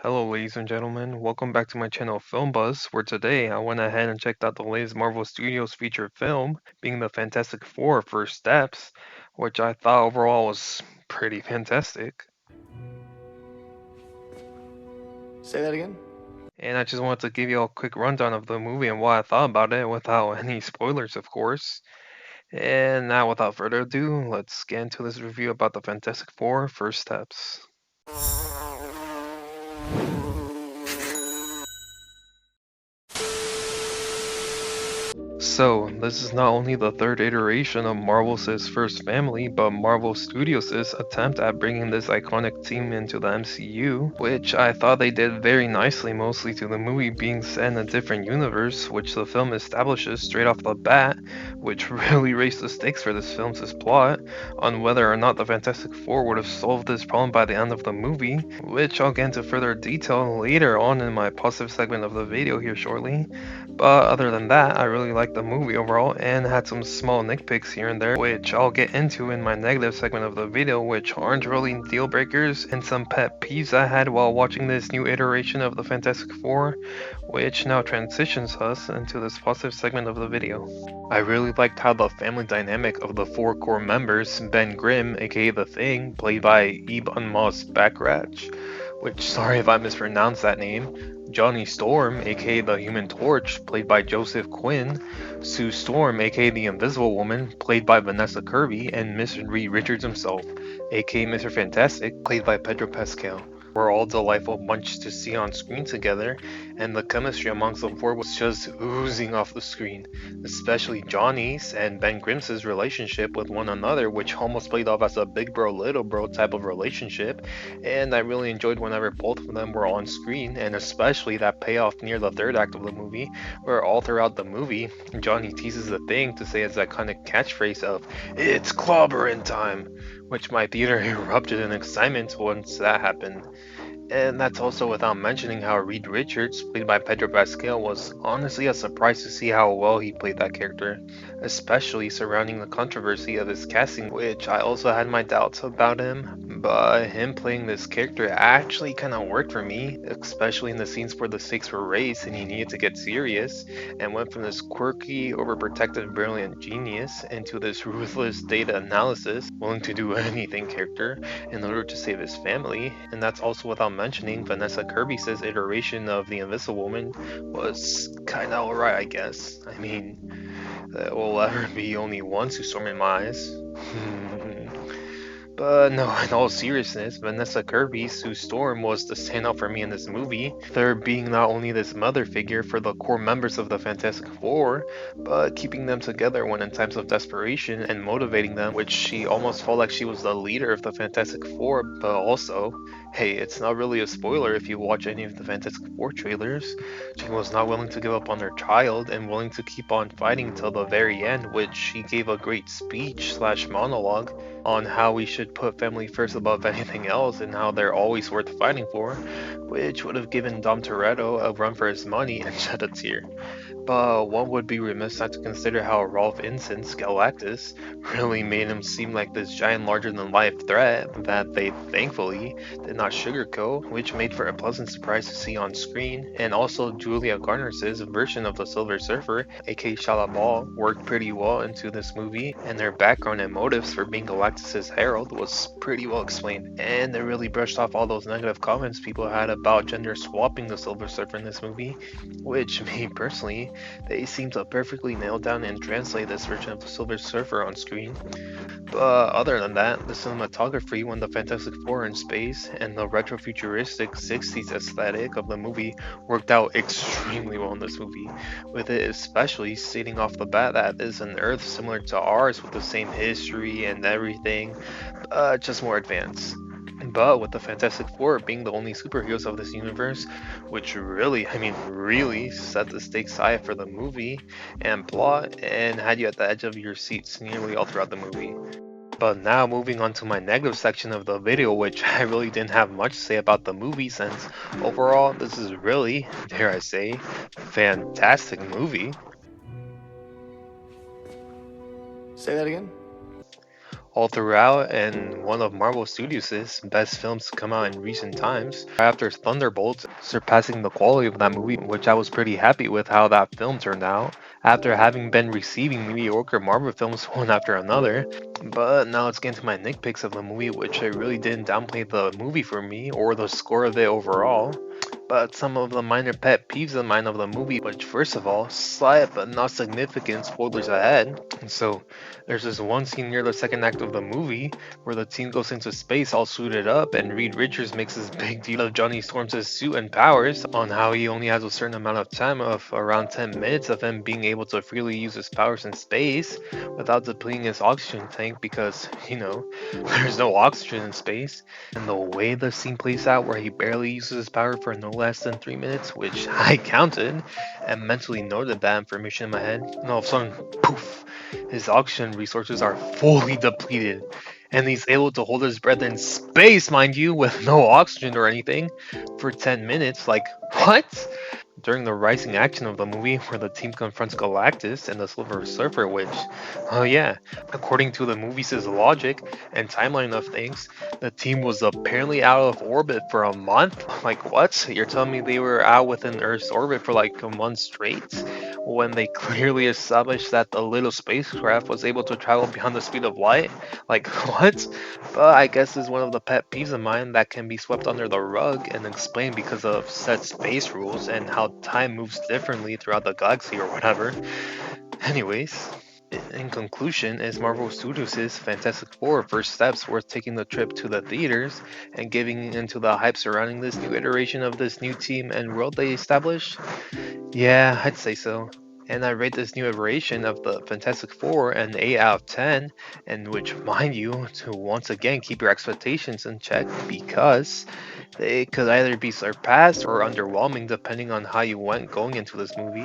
Hello, ladies and gentlemen. Welcome back to my channel Film Buzz, where today I went ahead and checked out the latest Marvel Studios feature film, being the Fantastic Four First Steps, which I thought overall was pretty fantastic. Say that again? And I just wanted to give you a quick rundown of the movie and what I thought about it without any spoilers, of course. And now, without further ado, let's get into this review about the Fantastic Four First Steps. So, this is not only the third iteration of Marvel's first family, but Marvel Studios' attempt at bringing this iconic team into the MCU, which I thought they did very nicely, mostly to the movie being set in a different universe, which the film establishes straight off the bat, which really raised the stakes for this film's plot, on whether or not the Fantastic Four would have solved this problem by the end of the movie, which I'll get into further detail later on in my positive segment of the video here shortly. But other than that, I really liked the movie overall and had some small nitpicks here and there, which I'll get into in my negative segment of the video, which aren't really deal breakers, and some pet peeves I had while watching this new iteration of the Fantastic Four, which now transitions us into this positive segment of the video. I really liked how the family dynamic of the four core members, Ben Grimm, aka The Thing, played by Ibn Moss Backrash, which sorry if I mispronounced that name, Johnny Storm, aka the Human Torch, played by Joseph Quinn, Sue Storm, aka the Invisible Woman, played by Vanessa Kirby, and Mr. Reed Richards himself, aka Mr. Fantastic, played by Pedro Pascal. Were all delightful bunch to see on screen together, and the chemistry amongst the four was just oozing off the screen, especially Johnny's and Ben Grimm's relationship with one another, which almost played off as a big bro, little bro type of relationship, and I really enjoyed whenever both of them were on screen, and especially that payoff near the third act of the movie, where all throughout the movie, Johnny teases the Thing to say his iconic catchphrase of, "It's clobbering time," which my theater erupted in excitement once that happened. And that's also without mentioning how Reed Richards, played by Pedro Pascal, was honestly a surprise to see how well he played that character, especially surrounding the controversy of his casting, which I also had my doubts about him, but him playing this character actually kind of worked for me, especially in the scenes where the stakes were raised and he needed to get serious, and went from this quirky, overprotective, brilliant genius into this ruthless data analysis, willing to do anything character in order to save his family, and that's also without mentioning Vanessa Kirby's iteration of the Invisible Woman was kinda alright, I guess. I mean, there will ever be only one Sue Storm in my eyes. But no, in all seriousness, Vanessa Kirby, Sue Storm, was the standout for me in this movie. There being not only this mother figure for the core members of the Fantastic Four, but keeping them together when in times of desperation and motivating them, which she almost felt like she was the leader of the Fantastic Four, but also, hey, it's not really a spoiler if you watch any of the Fantastic Four trailers. She was not willing to give up on her child and willing to keep on fighting till the very end, which she gave a great speech slash monologue on how we should put family first above anything else and how they're always worth fighting for, which would have given Dom Toretto a run for his money and shed a tear. But one would be remiss not to consider how Rolf Incense, Galactus, really made him seem like this giant larger-than-life threat that they thankfully did not sugarcoat, which made for a pleasant surprise to see on screen, and also Julia Garner's version of the Silver Surfer, aka Shalabal, worked pretty well into this movie, and their background and motives for being Galactus' herald was pretty well explained, and it really brushed off all those negative comments people had about gender swapping the Silver Surfer in this movie, which me personally, they seem to perfectly nail down and translate this version of the Silver Surfer on screen. But other than that, the cinematography when the Fantastic Four in space and the retrofuturistic 60s aesthetic of the movie worked out extremely well in this movie, with it especially stating off the bat that it is an Earth similar to ours with the same history and everything, just more advanced. But with the Fantastic Four being the only superheroes of this universe, which really, I mean, really set the stakes high for the movie and plot and had you at the edge of your seats nearly all throughout the movie. But now moving on to my negative section of the video, which I really didn't have much to say about the movie since overall this is really, dare I say, fantastic movie. Say that again? all throughout, and one of Marvel Studios' best films to come out in recent times. After Thunderbolts, surpassing the quality of that movie, which I was pretty happy with how that film turned out, after having been receiving mediocre Marvel films one after another. But now let's get into my nitpicks of the movie, which I really didn't downplay the movie for me or the score of it overall. But some of the minor pet peeves of mine of the movie, which first of all, slight but not significant spoilers ahead. So there's this one scene near the second act of the movie where the team goes into space all suited up, and Reed Richards makes this big deal of Johnny Storm's suit and powers on how he only has a certain amount of time of around 10 minutes of him being able to freely use his powers in space without depleting his oxygen tank because, there's no oxygen in space. And the way the scene plays out where he barely uses his power for no less than 3 minutes, which I counted and mentally noted that information in my head, and all of a sudden, poof, his oxygen resources are fully depleted. And he's able to hold his breath in space, mind you, with no oxygen or anything, for 10 minutes. Like, what? During the rising action of the movie, where the team confronts Galactus and the Silver Surfer, which, oh yeah, according to the movie's logic and timeline of things, the team was apparently out of orbit for a month? Like, what? You're telling me they were out within Earth's orbit for like a month straight? When they clearly established that the little spacecraft was able to travel beyond the speed of light? Like, what? But I guess is one of the pet peeves of mine that can be swept under the rug and explained because of set space rules and how time moves differently throughout the galaxy or whatever. Anyways, in conclusion, is Marvel Studios' Fantastic Four first steps worth taking the trip to the theaters and giving into the hype surrounding this new iteration of this new team and world they established? Yeah, I'd say so. And I rate this new iteration of the Fantastic Four an 8 out of 10, and which, mind you, to once again keep your expectations in check because they could either be surpassed or underwhelming depending on how you went going into this movie,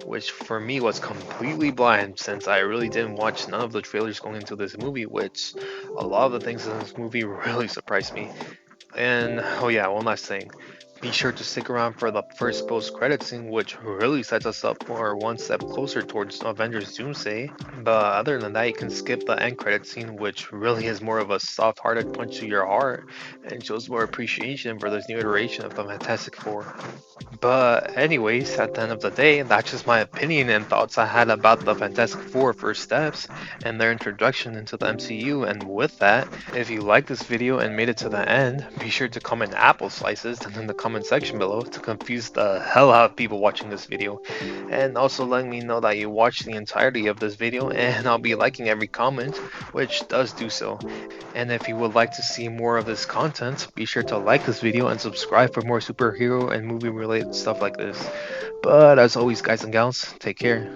which for me was completely blind since I really didn't watch none of the trailers going into this movie, which a lot of the things in this movie really surprised me. And oh yeah, one last thing. Be sure to stick around for the first post-credit scene, which really sets us up for one step closer towards Avengers Doomsday. But other than that, you can skip the end credit scene, which really is more of a soft-hearted punch to your heart and shows more appreciation for this new iteration of the Fantastic Four. But anyways, at the end of the day, that's just my opinion and thoughts I had about the Fantastic Four first steps and their introduction into the MCU. And with that, if you liked this video and made it to the end, be sure to comment apple slices in the comment section below to confuse the hell out of people watching this video. And also letting me know that you watched the entirety of this video, and I'll be liking every comment, which does do so. And if you would like to see more of this content, be sure to like this video and subscribe for more superhero and movie related stuff like this. But as always, guys and gals, take care.